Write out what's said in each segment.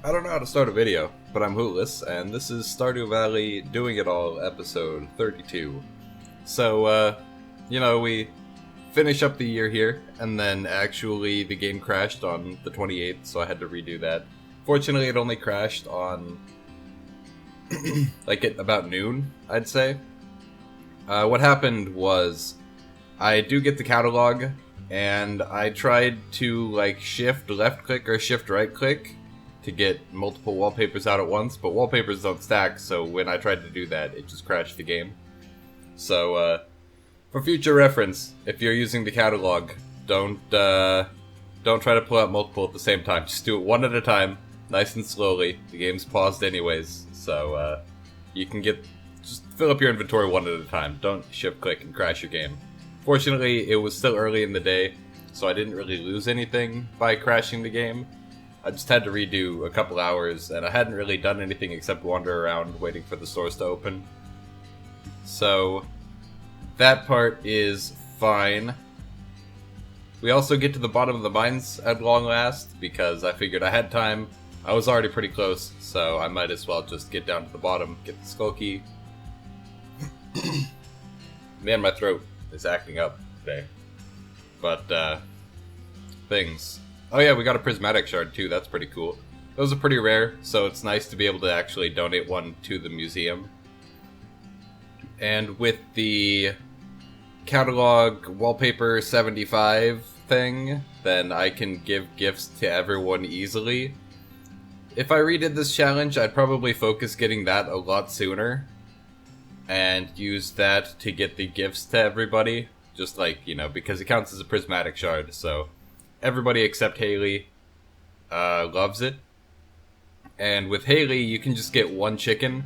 I don't know how to start a video, but I'm Hootless, and this is Stardew Valley Doing It All, episode 32. So, we finish up the year here, and then actually the game crashed on the 28th, so I had to redo that. Fortunately, it only crashed on, at about noon, I'd say. What happened was, I do get the catalog, and I tried to, shift left click or shift right click to get multiple wallpapers out at once, but wallpapers don't stack, so when I tried to do that, it just crashed the game. So, for future reference, if you're using the catalog, don't try to pull out multiple at the same time. Just do it one at a time, nice and slowly. The game's paused anyways, so, you can just fill up your inventory one at a time. Don't shift click and crash your game. Fortunately, it was still early in the day, so I didn't really lose anything by crashing the game. I just had to redo a couple hours, and I hadn't really done anything except wander around waiting for the stores to open. So, that part is fine. We also get to the bottom of the mines at long last, because I figured I had time. I was already pretty close, so I might as well just get down to the bottom, get the skull key. Man, my throat is acting up today. But, things. Oh yeah, we got a prismatic shard too, that's pretty cool. Those are pretty rare, so it's nice to be able to actually donate one to the museum. And with the catalog wallpaper 75 thing, then I can give gifts to everyone easily. If I redid this challenge, I'd probably focus getting that a lot sooner, and use that to get the gifts to everybody. Just because it counts as a prismatic shard, so everybody except Haley loves it. And with Haley, you can just get one chicken,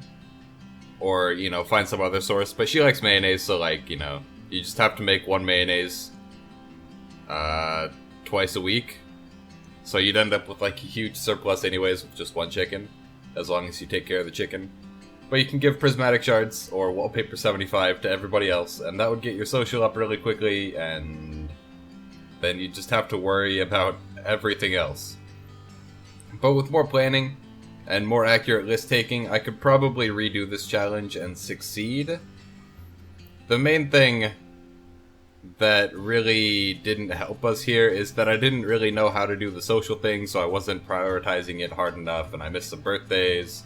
or, find some other source. But she likes mayonnaise, so, you just have to make one mayonnaise twice a week. So you'd end up with, a huge surplus anyways with just one chicken, as long as you take care of the chicken. But you can give prismatic shards, or wallpaper 75, to everybody else, and that would get your social up really quickly, and then you just have to worry about everything else. But with more planning and more accurate list taking, I could probably redo this challenge and succeed. The main thing that really didn't help us here is that I didn't really know how to do the social thing, so I wasn't prioritizing it hard enough, and I missed some birthdays.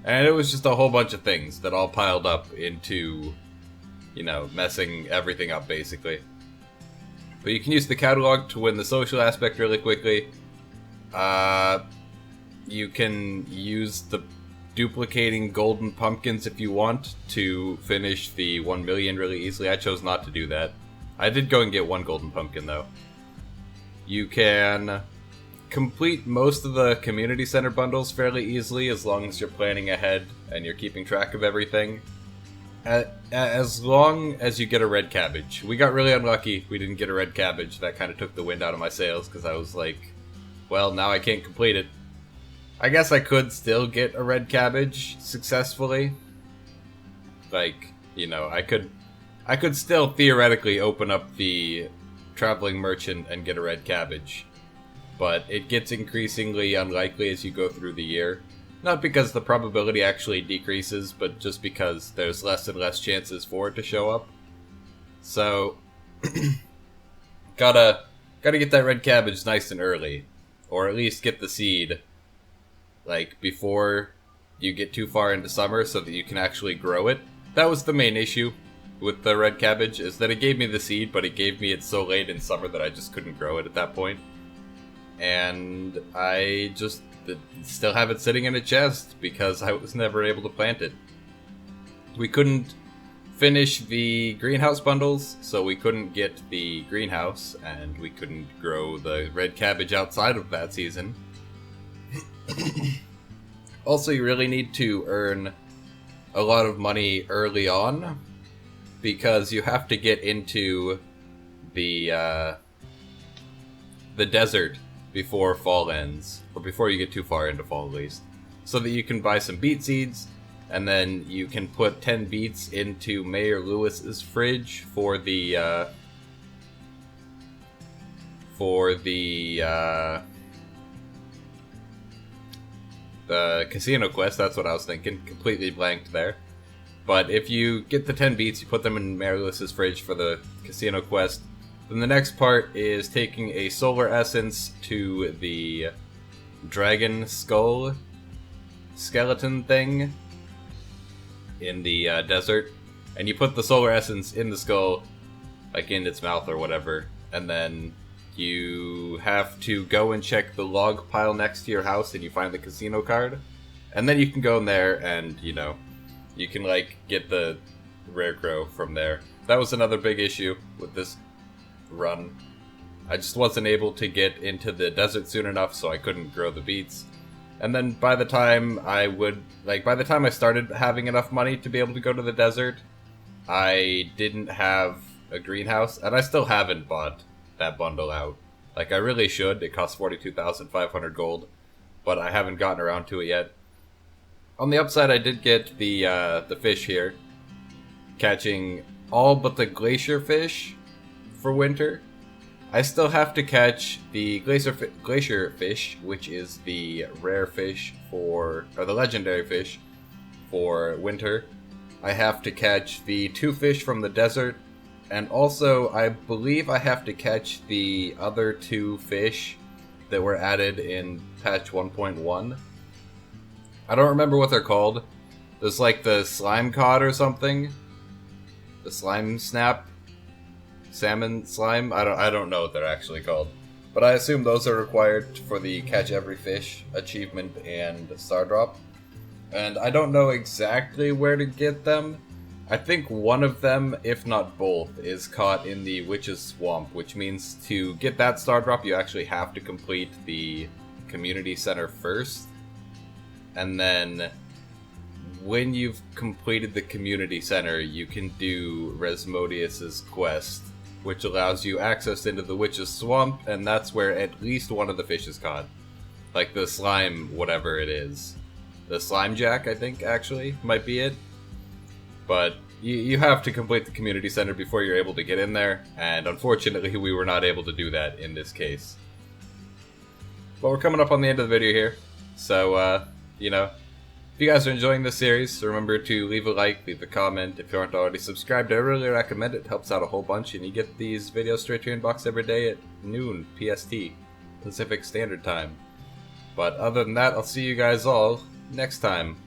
And it was just a whole bunch of things that all piled up into, messing everything up, basically. But you can use the catalog to win the social aspect really quickly. You can use the duplicating golden pumpkins if you want to finish the 1 million really easily. I chose not to do that. I did go and get one golden pumpkin, though. You can complete most of the community center bundles fairly easily as long as you're planning ahead and you're keeping track of everything. As long as you get a red cabbage. We got really unlucky we didn't get a red cabbage. That kind of took the wind out of my sails, because I was like, well, now I can't complete it. I guess I could still get a red cabbage successfully. I could still theoretically open up the traveling merchant and get a red cabbage. But it gets increasingly unlikely as you go through the year. Not because the probability actually decreases, but just because there's less and less chances for it to show up. So, gotta get that red cabbage nice and early. Or at least get the seed, before you get too far into summer so that you can actually grow it. That was the main issue with the red cabbage, is that it gave me the seed, but it gave me it so late in summer that I just couldn't grow it at that point. And I just still have it sitting in a chest because I was never able to plant it. We couldn't finish the greenhouse bundles, so we couldn't get the greenhouse, and we couldn't grow the red cabbage outside of that season. Also, you really need to earn a lot of money early on, because you have to get into the desert before fall ends, or before you get too far into fall at least, so that you can buy some beet seeds, and then you can put 10 beets into Mayor Lewis's fridge for the the casino quest, that's what I was thinking. Completely blanked there. But if you get the 10 beats, you put them in Marilus's fridge for the casino quest. Then the next part is taking a solar essence to the dragon skull skeleton thing in the desert. And you put the solar essence in the skull, like in its mouth or whatever. And then you have to go and check the log pile next to your house and you find the casino card. And then you can go in there and, you know, you can, like, get the rare crow from there. That was another big issue with this run. I just wasn't able to get into the desert soon enough, so I couldn't grow the beets. And then by the time I started having enough money to be able to go to the desert, I didn't have a greenhouse, and I still haven't bought that bundle out. Like, I really should. It costs 42,500 gold, but I haven't gotten around to it yet. On the upside, I did get the fish here, catching all but the glacier fish for winter. I still have to catch the glacier fish, which is the rare fish or the legendary fish for winter. I have to catch the 2 fish from the desert, and also I believe I have to catch the other 2 fish that were added in patch 1.1. I don't remember what they're called. There's like the slime cod or something. The slime snap. Salmon slime. I don't know what they're actually called. But I assume those are required for the catch every fish achievement and star drop. And I don't know exactly where to get them. I think one of them, if not both, is caught in the Witch's Swamp, which means to get that star drop you actually have to complete the community center first. And then, when you've completed the community center, you can do Resmodius's quest, which allows you access into the Witch's Swamp, and that's where at least one of the fish is caught. Like the slime, whatever it is. The slime jack, I think, actually, might be it. But you have to complete the community center before you're able to get in there, and unfortunately we were not able to do that in this case. But we're coming up on the end of the video here, so, you know, if you guys are enjoying this series, remember to leave a like, leave a comment. If you aren't already subscribed, I really recommend it. It helps out a whole bunch, and you get these videos straight to your inbox every day at noon PST, Pacific Standard Time. But other than that, I'll see you guys all next time.